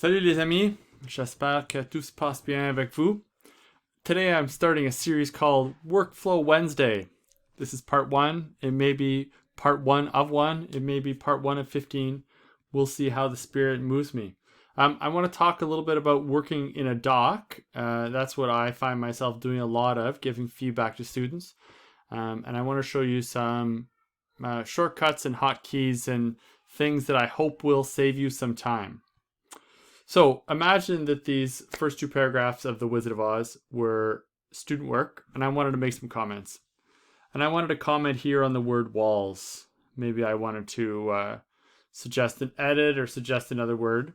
Salut les amis, j'espère que tout se passe bien avec vous. Today I'm starting a series called Workflow Wednesday. This is part 1. It may be part 1 of 1. It may be part 1 of 15. We'll see how the spirit moves me. I want to talk a little bit about working in a doc. That's what I find myself doing a lot of, giving feedback to students. And I want to show you some shortcuts and hotkeys and things that I hope will save you some time. So imagine that these first two paragraphs of The Wizard of Oz were student work, and I wanted to make some comments. And I wanted to comment here on the word walls. Maybe I wanted to suggest an edit or suggest another word.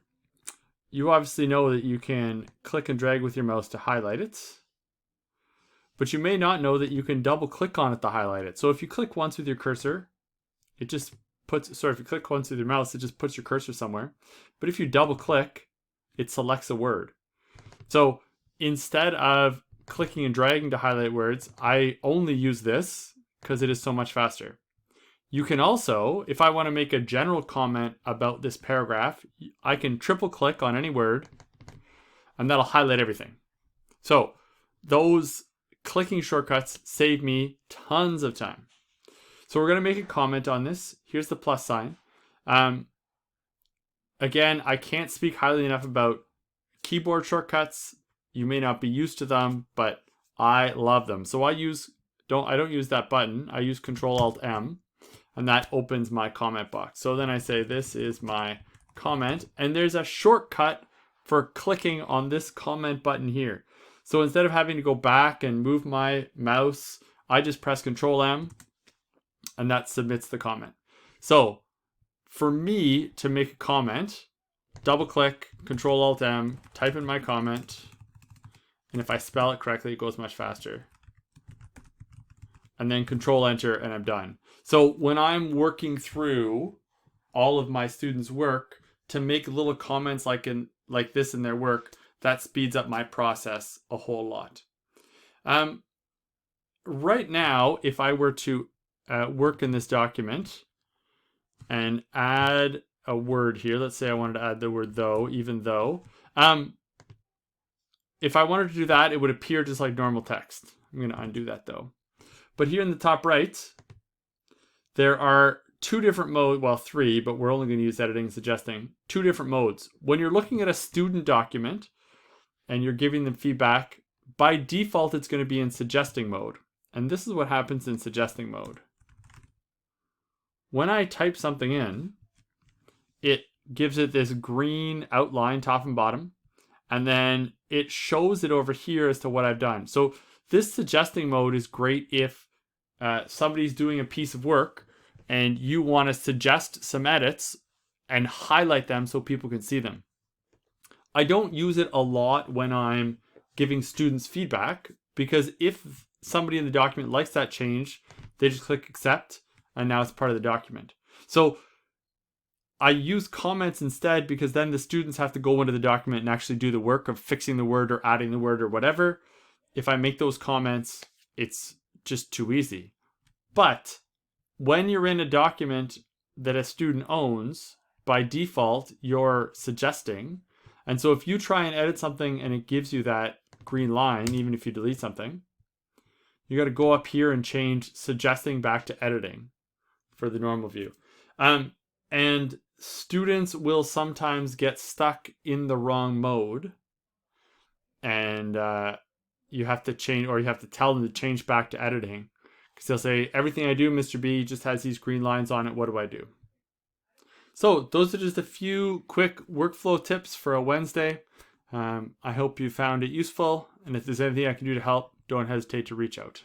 You obviously know that you can click and drag with your mouse to highlight it. But you may not know that you can double click on it to highlight it. So if you click once with your cursor, it just puts, if you click once with your mouse, it just puts your cursor somewhere. But if you double click, it selects a word. So instead of clicking and dragging to highlight words, I only use this because it is so much faster. You can also, if I want to make a general comment about this paragraph, I can triple click on any word and that'll highlight everything. So those clicking shortcuts save me tons of time. So we're going to make a comment on this. Here's the plus sign. Again, I can't speak highly enough about keyboard shortcuts. You may not be used to them, but I love them. So I don't use that button. I use Control-Alt-M, and that opens my comment box. So then I say, this is my comment, and there's a shortcut for clicking on this comment button here. So instead of having to go back and move my mouse, I just press Control-M, and that submits the comment. So for me to make a comment, double click, Control-Alt-M, type in my comment, and if I spell it correctly, it goes much faster. And then Control-Enter, and I'm done. So when I'm working through all of my students' work, to make little comments like this in their work, that speeds up my process a whole lot. Right now, if I were to work in this document and add a word here. Let's say I wanted to add the word though, even though. If I wanted to do that, it would appear just like normal text. I'm going to undo that though. But here in the top right, there are two different modes, well, three, but we're only going to use editing and suggesting. Two different modes. When you're looking at a student document and you're giving them feedback, by default, it's going to be in suggesting mode. And this is what happens in suggesting mode. When I type something in, it gives it this green outline top and bottom, and then it shows it over here as to what I've done. So this suggesting mode is great if somebody's doing a piece of work and you want to suggest some edits and highlight them so people can see them. I don't use it a lot when I'm giving students feedback, because if somebody in the document likes that change, they just click accept, and now it's part of the document. So I use comments instead, because then the students have to go into the document and actually do the work of fixing the word or adding the word or whatever. If I make those comments, it's just too easy. But when you're in a document that a student owns, by default, you're suggesting. And so if you try and edit something and it gives you that green line, even if you delete something, you got to go up here and change suggesting back to editing for the normal view. And students will sometimes get stuck in the wrong mode, and you have to change, or you have to tell them to change back to editing, because they'll say, everything I do, Mr. B, just has these green lines on it. What do I do? So those are just a few quick workflow tips for a Wednesday. I hope you found it useful, and if there's anything I can do to help, don't hesitate to reach out.